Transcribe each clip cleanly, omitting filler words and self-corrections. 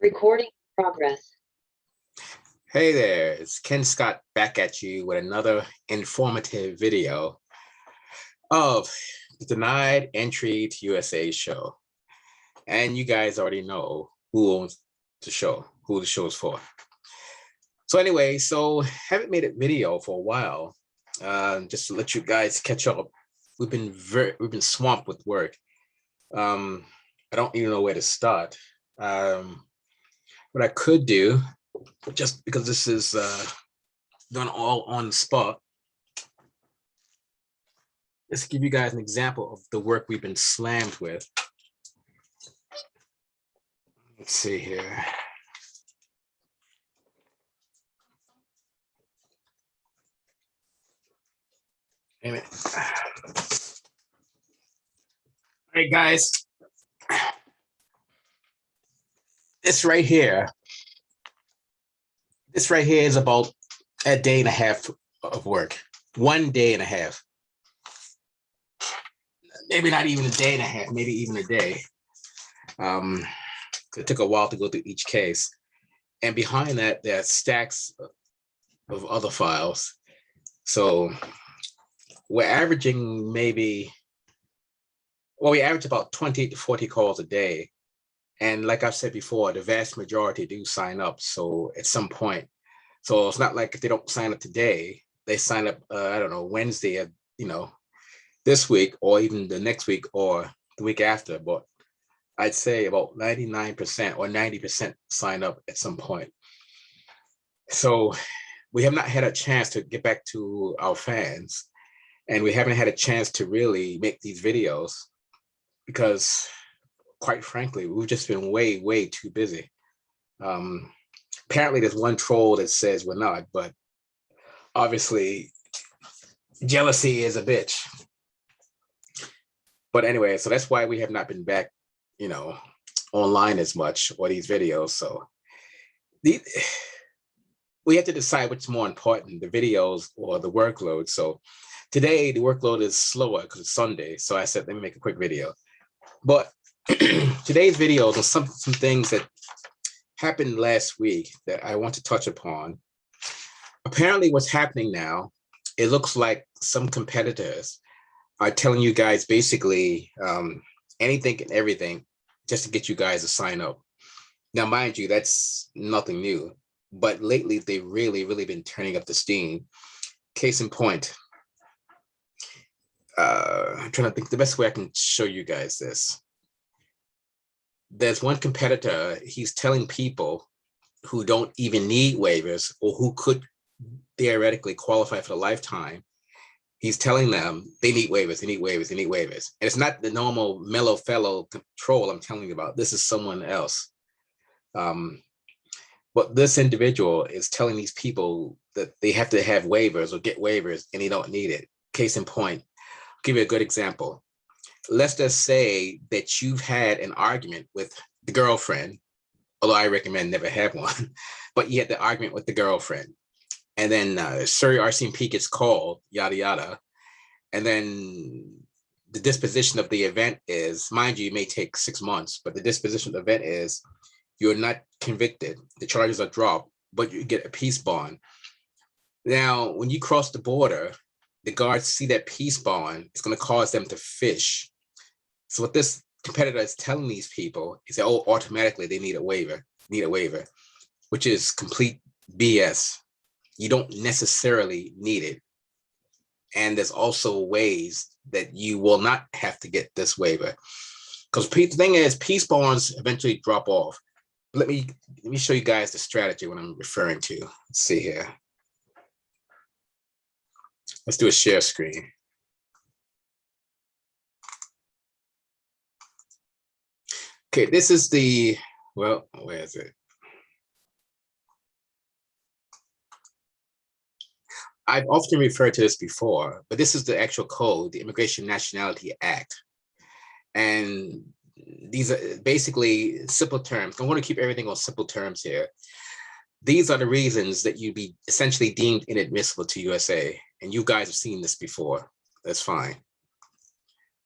Recording progress. Hey there, it's Ken Scott back at you with another informative video of the Denied Entry to USA show. And you guys already know who owns the show, who the show is for. So anyway, haven't made a video for a while, just to let you guys catch up. We've been swamped with work. I don't even know where to start. What I could do, just because this is done all on the spot, let's give you guys an example of the work we've been slammed with. Let's see here. All right, guys. This right here is about a day and a half of work. 1 day and a half. Maybe not even a day and a half, maybe even a day. It took a while to go through each case. And behind that, there are stacks of other files. So we're averaging we average about 20 to 40 calls a day. And like I've said before, the vast majority do sign up. So at some point, so it's not like if they don't sign up today, they sign up, I don't know, Wednesday, this week, or even the next week or the week after. But I'd say about 99% or 90% sign up at some point. So we have not had a chance to get back to our fans, and we haven't had a chance to really make these videos because, quite frankly, we've just been way too busy. Apparently there's one troll that says we're not, but obviously jealousy is a bitch. But anyway, so that's why we have not been back, online as much, or these videos. So we have to decide what's more important, the videos or the workload. So today the workload is slower because it's Sunday. So I said, let me make a quick video. But today's videos are some things that happened last week that I want to touch upon. Apparently what's happening now, it looks like some competitors are telling you guys basically anything and everything just to get you guys to sign up. Now, mind you, that's nothing new, but lately they've really been turning up the steam. Case in point, I'm trying to think the best way I can show you guys this. There's one competitor, he's telling people who don't even need waivers or who could theoretically qualify for the lifetime. He's telling them they need waivers, they need waivers, they need waivers. And it's not the normal mellow fellow troll I'm telling you about. This is someone else. But this individual is telling these people that they have to have waivers or get waivers and they don't need it. Case in point, I'll give you a good example. Let's just say that you've had an argument with the girlfriend, although I recommend never have one, but you had the argument with the girlfriend. And then Surrey RCMP gets called, yada, yada. And then the disposition of the event is, mind you, it may take 6 months, but the disposition of the event is you're not convicted. The charges are dropped, but you get a peace bond. Now, when you cross the border, the guards see that peace bond, it's going to cause them to fish. So what this competitor is telling these people is that, oh, automatically they need a waiver, which is complete BS. You don't necessarily need it. And there's also ways that you will not have to get this waiver. Because the thing is, peace bonds eventually drop off. Let me show you guys the strategy what I'm referring to. Let's see here. Let's do a share screen. Okay, this is the, well, where is it? I've often referred to this before, but this is the actual code, the Immigration Nationality Act. And these are basically simple terms. I want to keep everything on simple terms here. These are the reasons that you'd be essentially deemed inadmissible to USA. And you guys have seen this before. That's fine.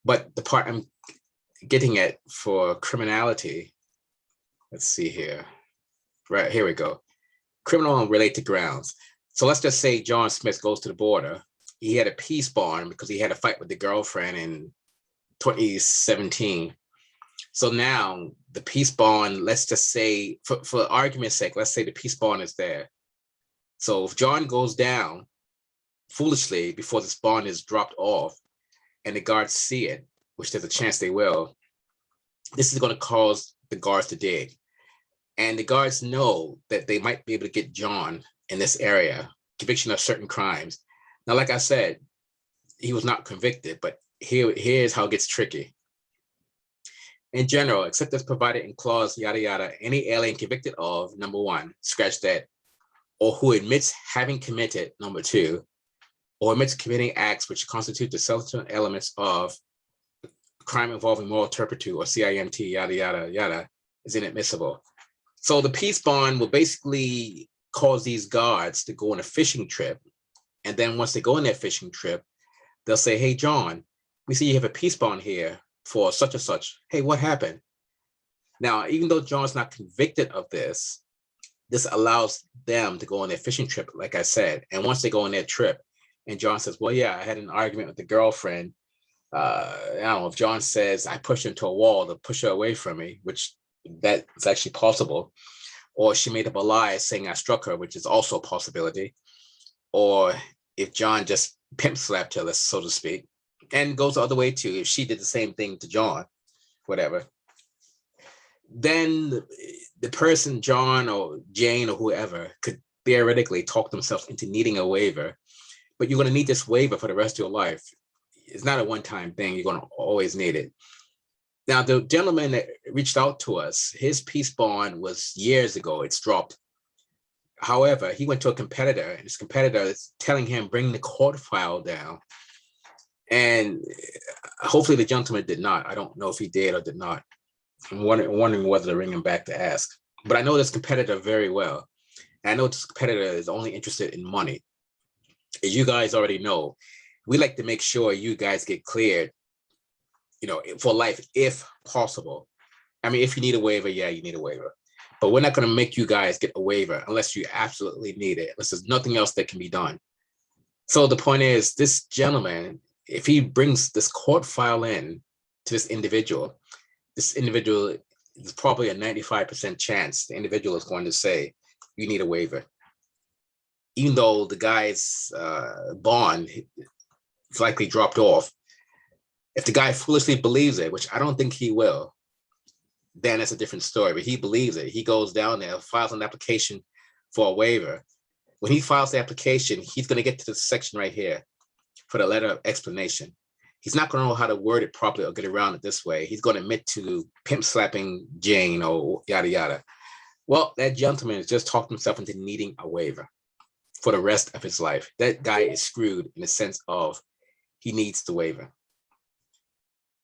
But the part I'm getting at for criminality, let's see here. Right, here we go. Criminal and related grounds. So let's just say John Smith goes to the border. He had a peace bond because he had a fight with the girlfriend in 2017. So now the peace bond, let's just say, for argument's sake, let's say the peace bond is there. So if John goes down foolishly before this bond is dropped off and the guards see it, which there's a chance they will, this is going to cause the guards to dig. And the guards know that they might be able to get John in this area, conviction of certain crimes. Now, like I said, he was not convicted, but here's how it gets tricky. In general, except as provided in clause yada yada, any alien convicted of, number one, scratch that, or who admits having committed, number two, or admits committing acts which constitute the substantive elements of crime involving moral turpitude or CIMT, yada yada yada, is inadmissible. So the peace bond will basically cause these guards to go on a fishing trip. And then once they go on that fishing trip, they'll say, hey, John, we see you have a peace bond here for such and such. Hey, what happened? Now, even though John's not convicted of this, this allows them to go on their fishing trip, like I said. And once they go on their trip, and John says, well, yeah, I had an argument with the girlfriend. I don't know if John says I pushed her into a wall to push her away from me, which that is actually possible. Or she made up a lie saying I struck her, which is also a possibility. Or if John just pimp slapped her, so to speak, and goes the other way too, if she did the same thing to John, whatever, then the person, John or Jane or whoever, could theoretically talk themselves into needing a waiver. But you're going to need this waiver for the rest of your life. It's not a one-time thing. You're going to always need it. Now, the gentleman that reached out to us, his peace bond was years ago. It's dropped. However, he went to a competitor, and his competitor is telling him, bring the court file down. And hopefully the gentleman did not. I don't know if he did or did not. I'm wondering whether to ring him back to ask. But I know this competitor very well. And I know this competitor is only interested in money. As you guys already know, we like to make sure you guys get cleared, for life, if possible. I mean, if you need a waiver, yeah, you need a waiver. But we're not going to make you guys get a waiver unless you absolutely need it, unless there's nothing else that can be done. So the point is, this gentleman, if he brings this court file in to this individual is probably a 95% chance the individual is going to say, you need a waiver. Even though the guy's bond is likely dropped off, if the guy foolishly believes it, which I don't think he will, then it's a different story. But he believes it. He goes down there, files an application for a waiver. When he files the application, he's going to get to this section right here for the letter of explanation. He's not going to know how to word it properly or get around it this way. He's going to admit to pimp slapping Jane or yada, yada. Well, that gentleman has just talked himself into needing a waiver for the rest of his life. That guy is screwed in the sense of he needs the waiver.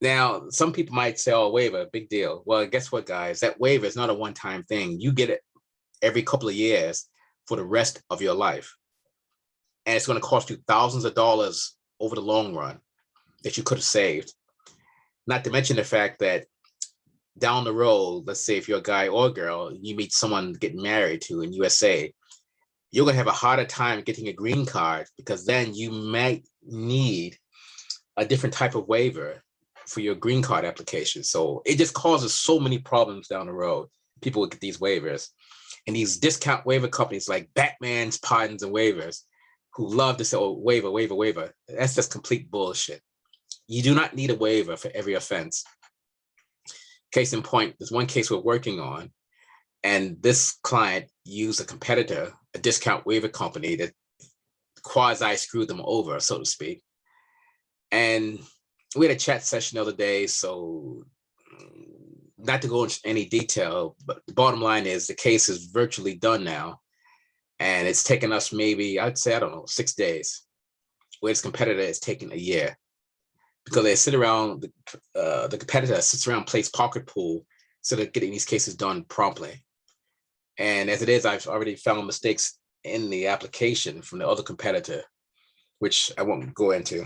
Now, some people might say, oh, waiver, big deal. Well, guess what, guys? That waiver is not a one-time thing. You get it every couple of years for the rest of your life. And it's going to cost you thousands of dollars over the long run that you could have saved. Not to mention the fact that down the road, let's say if you're a guy or a girl, you meet someone to get married to in USA, you're going to have a harder time getting a green card because then you might need a different type of waiver for your green card application. So it just causes so many problems down the road. People will get these waivers. And these discount waiver companies like Batman's Pardons and Waivers, who love to say, oh, waiver, waiver, waiver. That's just complete bullshit. You do not need a waiver for every offense. Case in point, there's one case we're working on, and this client used a competitor, a discount waiver company that quasi screwed them over, so to speak. And we had a chat session the other day, so not to go into any detail, but the bottom line is the case is virtually done now. And it's taken us maybe, I'd say, 6 days, where this competitor is taking a year. Because they sit around, the competitor sits around, plays pocket pool, so they're getting these cases done promptly. And as it is, I've already found mistakes in the application from the other competitor, which I won't go into.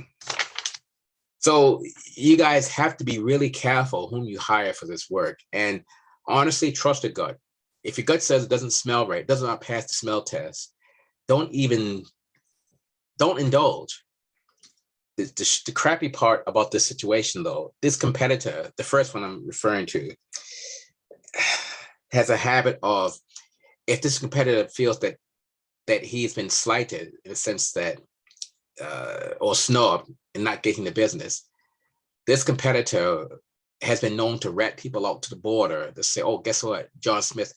So you guys have to be really careful whom you hire for this work. And honestly, trust your gut. If your gut says it doesn't smell right, does not pass the smell test, don't indulge. The crappy part about this situation, though, this competitor, the first one I'm referring to, has a habit of, if this competitor feels that he's been slighted in the sense that or snubbed and not getting the business, this competitor has been known to rat people out to the border to say, oh, guess what? John Smith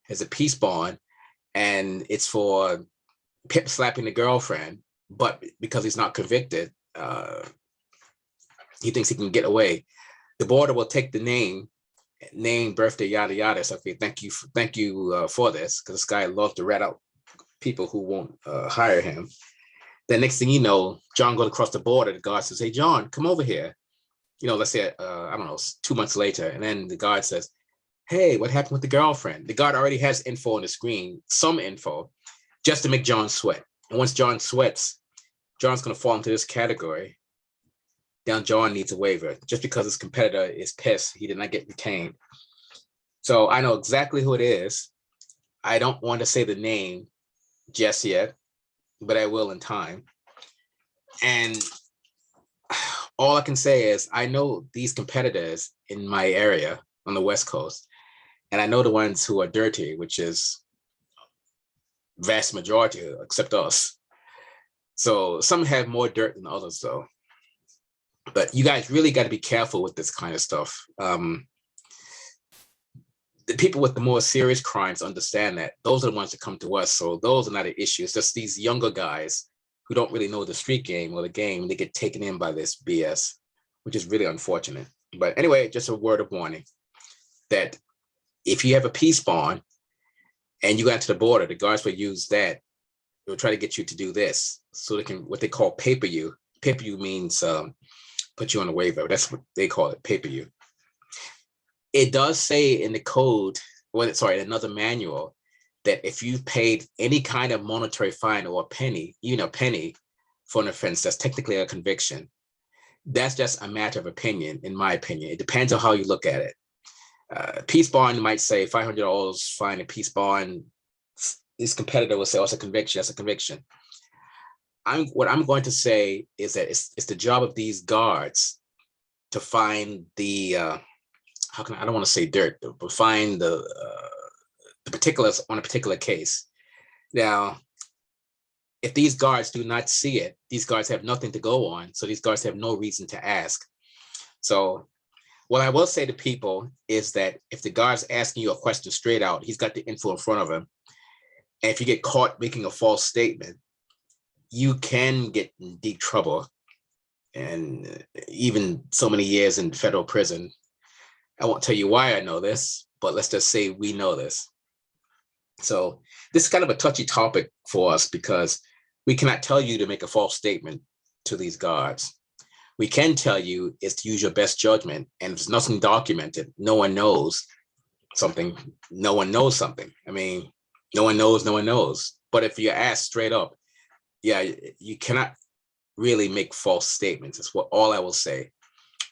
has a peace bond and it's for pip slapping the girlfriend, but because he's not convicted, he thinks he can get away. The border will take the name, birthday, yada yada. So, okay, thank you for this, because this guy loves to rat out people who won't hire him. Then next thing you know, John goes across the border. The guard says, "Hey, John, come over here." Let's say I don't know, 2 months later, and then the guard says, "Hey, what happened with the girlfriend?" The guard already has info on the screen, some info, just to make John sweat. And once John sweats, John's going to fall into this category. Now John needs a waiver just because his competitor is pissed he did not get retained. So I know exactly who it is. I don't want to say the name just yet, but I will in time. And all I can say is I know these competitors in my area on the West Coast, and I know the ones who are dirty, which is vast majority except us. So some have more dirt than others, though. But you guys really got to be careful with this kind of stuff. The people with the more serious crimes understand that. Those are the ones that come to us. So those are not an issue. It's just these younger guys who don't really know the street game or the game, they get taken in by this BS, which is really unfortunate. But anyway, just a word of warning that if you have a peace bond and you got to the border, the guards will use that. They'll try to get you to do this so they can, what they call paper you. Paper you means put you on a waiver. That's what they call it, paper you. It does say in the code, in another manual, that if you've paid any kind of monetary fine or a penny, even a penny for an offense, that's technically a conviction. That's just a matter of opinion, in my opinion. It depends on how you look at it. Peace bond might say $500 fine, a peace bond. This competitor will say, oh, it's a conviction, that's a conviction. What I'm going to say is that it's the job of these guards to find the, I don't want to say dirt, but find the particulars on a particular case. Now, if these guards do not see it, these guards have nothing to go on. So these guards have no reason to ask. So what I will say to people is that if the guard's asking you a question straight out, he's got the info in front of him. And if you get caught making a false statement, you can get in deep trouble. And even so many years in federal prison. I won't tell you why I know this, but let's just say we know this. So this is kind of a touchy topic for us because we cannot tell you to make a false statement to these guards. We can tell you is to use your best judgment, and if there's nothing documented, no one knows something, no one knows something. I mean, no one knows. But if you're asked straight up, yeah, you cannot really make false statements. That's all I will say.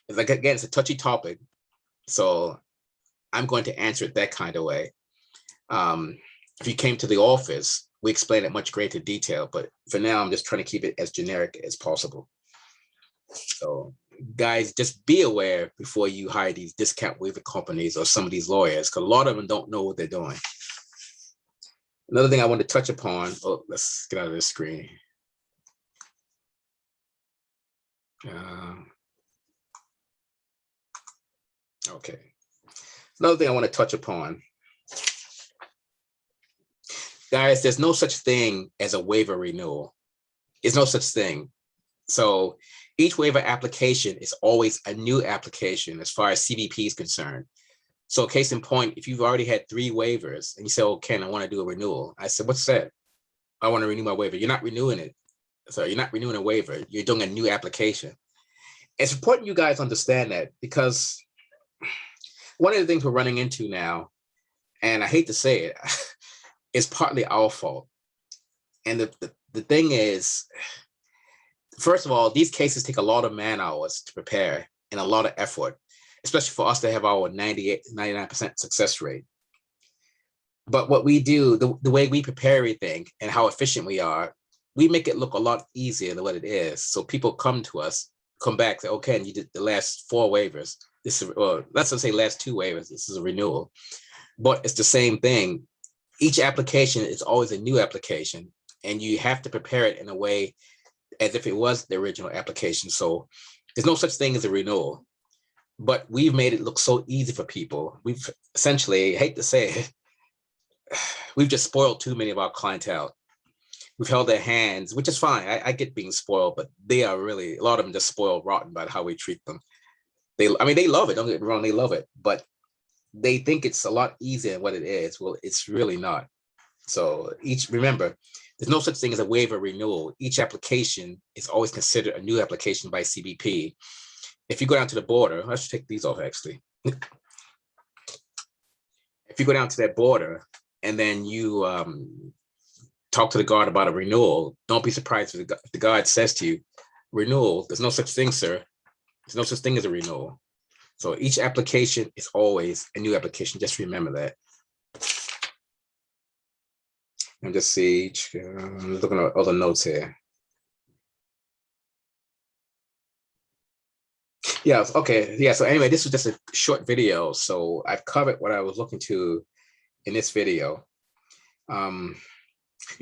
It's like, again, it's a touchy topic. So I'm going to answer it that kind of way. If you came to the office, we explain it much greater detail, but for now, I'm just trying to keep it as generic as possible. So guys, just be aware before you hire these discount waiver companies or some of these lawyers, because a lot of them don't know what they're doing. Another thing I want to touch upon, let's get out of this screen. Okay. Another thing I want to touch upon. Guys, there's no such thing as a waiver renewal. There's no such thing. So each waiver application is always a new application as far as CBP is concerned. So case in point, if you've already had 3 waivers and you say, oh, Ken, I want to do a renewal. I said, what's that? I want to renew my waiver. You're not renewing it. So you're not renewing a waiver. You're doing a new application. It's important you guys understand that, because one of the things we're running into now, and I hate to say it, is partly our fault. And the thing is, first of all, these cases take a lot of man hours to prepare and a lot of effort, especially for us to have our 98, 99% success rate. But what we do, the way we prepare everything and how efficient we are, we make it look a lot easier than what it is. So people come to us, come back, say, okay, and you did the last 4 waivers. This is, or let's just say last 2 waivers. This is a renewal, but it's the same thing. Each application is always a new application, and you have to prepare it in a way as if it was the original application. So there's no such thing as a renewal, but we've made it look so easy for people. We've essentially, I hate to say it, we've just spoiled too many of our clientele. We've held their hands, which is fine. I get being spoiled, but they are really, a lot of them just spoiled rotten by how we treat them. I mean, they love it. Don't get me wrong, they love it, but they think it's a lot easier than what it is. Well, it's really not. So remember, there's no such thing as a waiver renewal. Each application is always considered a new application by CBP. If you go down to the border, let's take these off actually. If you go down to that border and then you talk to the guard about a renewal, don't be surprised if the guard says to you, renewal, there's no such thing, sir. There's no such thing as a renewal. So each application is always a new application. Just remember that. And just see, I'm looking at other notes here. Yeah, okay. Yeah, so anyway, this was just a short video. So I've covered what I was looking to in this video. You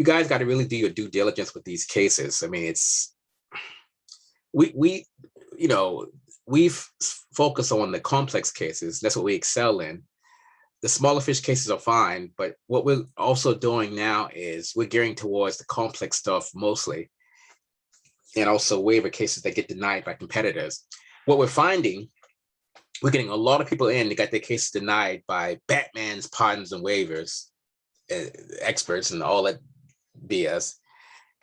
guys got to really do your due diligence with these cases. I mean, we've focused on the complex cases. That's what we excel in. The smaller fish cases are fine, but what we're also doing now is we're gearing towards the complex stuff mostly, and also waiver cases that get denied by competitors. What we're finding, we're getting a lot of people in that got their cases denied by Batman's pardons and waivers, experts and all that BS,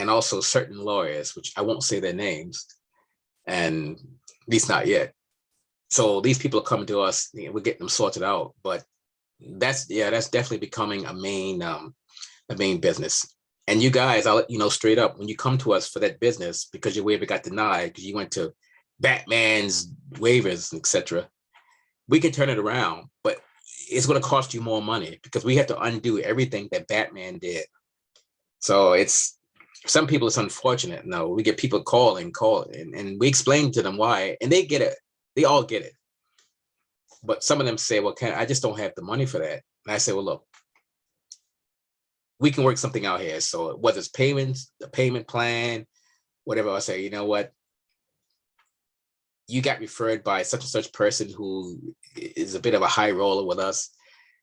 and also certain lawyers, which I won't say their names, and at least not yet. So these people are coming to us, we're getting them sorted out, but that's definitely becoming a main business. And you guys, I'll let you know straight up, when you come to us for that business because your waiver got denied because you went to Batman's waivers, etc., we can turn it around, but it's going to cost you more money because we have to undo everything that Batman did. So some people, it's unfortunate. No, we get people calling, and we explain to them why, and they get it. They all get it. But some of them say, well, I just don't have the money for that. And I say, well, look, we can work something out here. So whether it's payments, the payment plan, whatever, I say, you know what? You got referred by such and such person who is a bit of a high roller with us.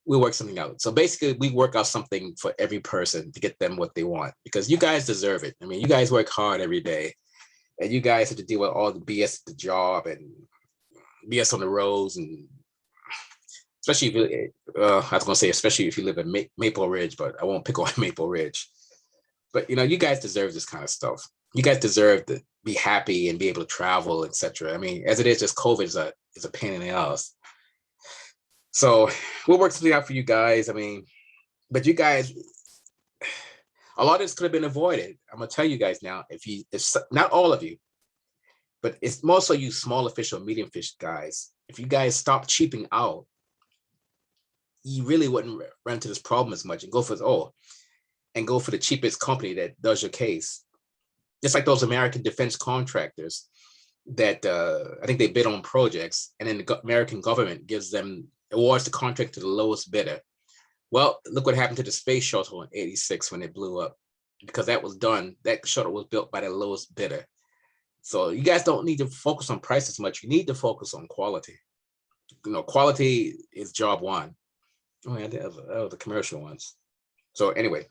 We work something out. So basically, we work out something for every person to get them what they want, because you guys deserve it. I mean, you guys work hard every day, and you guys have to deal with all the BS at the job and BS on the roads, and especially if you, I was going to say, especially if you live in Maple Ridge, but I won't pick on Maple Ridge. But you guys deserve this kind of stuff. You guys deserve to be happy and be able to travel, etc. I mean, as it is, just COVID is a pain in the ass. So we'll work something out for you guys. I mean, but you guys, a lot of this could have been avoided. I'm gonna tell you guys now, if not all of you, but it's mostly you smaller fish or medium fish guys, if you guys stop cheaping out, you really wouldn't run into this problem as much and go for the cheapest company that does your case. Just like those American defense contractors that I think they bid on projects, and then the American government awards the contract to the lowest bidder. Well, look what happened to the space shuttle in '86 when it blew up, because that shuttle was built by the lowest bidder. So you guys don't need to focus on price as much. You need to focus on quality. Quality is job one. Oh yeah, that was the commercial ones. So anyway,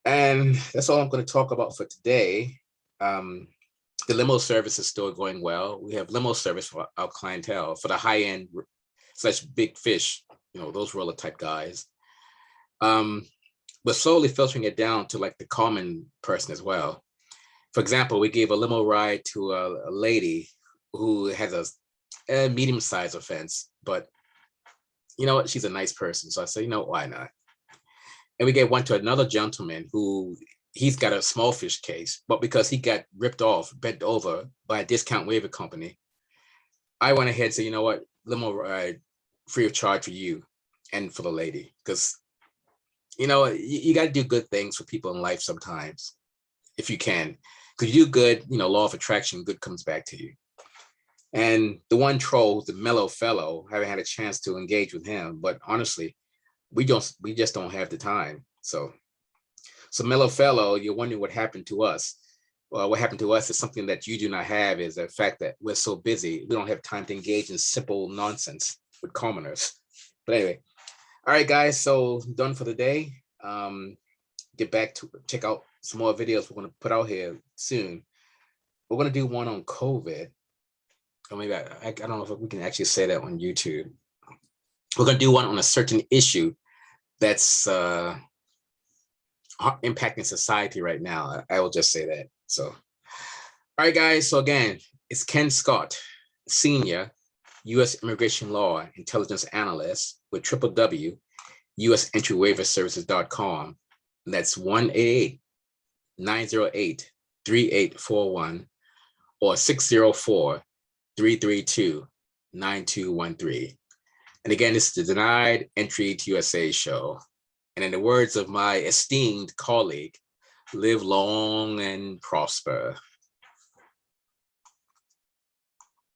and that's all I'm going to talk about for today. The limo service is still going well. We have limo service for our clientele, for the high end / big fish, those roller type guys. We're slowly filtering it down to like the common person as well. For example, we gave a limo ride to a lady who has a medium-sized offense, but you know what? She's a nice person. So I said, why not? And we gave one to another gentleman who he's got a small fish case, but because he got bent over by a discount waiver company, I went ahead and said, you know what? Limo ride free of charge for you. and for the lady, because you got to do good things for people in life sometimes, if you can. Because you do good, law of attraction, good comes back to you. And the one troll, the mellow fellow, haven't had a chance to engage with him, but honestly, we just don't have the time. So mellow fellow, you're wondering what happened to us. Well, what happened to us is something that you do not have, is the fact that we're so busy, we don't have time to engage in simple nonsense with commoners. But anyway, all right, guys, so done for the day. Get back to check out some more videos we're going to put out here soon. We're going to do one on COVID. Or maybe I don't know if we can actually say that on YouTube. We're going to do one on a certain issue that's impacting society right now. I will just say that. So, all right, guys. So again, it's Ken Scott, Senior U.S. Immigration Law Intelligence Analyst with US Entry Waiver Services.com. And that's 1-888-908-3841 or 604-332-9213. And again, this is the Denied Entry to USA show. And in the words of my esteemed colleague, live long and prosper.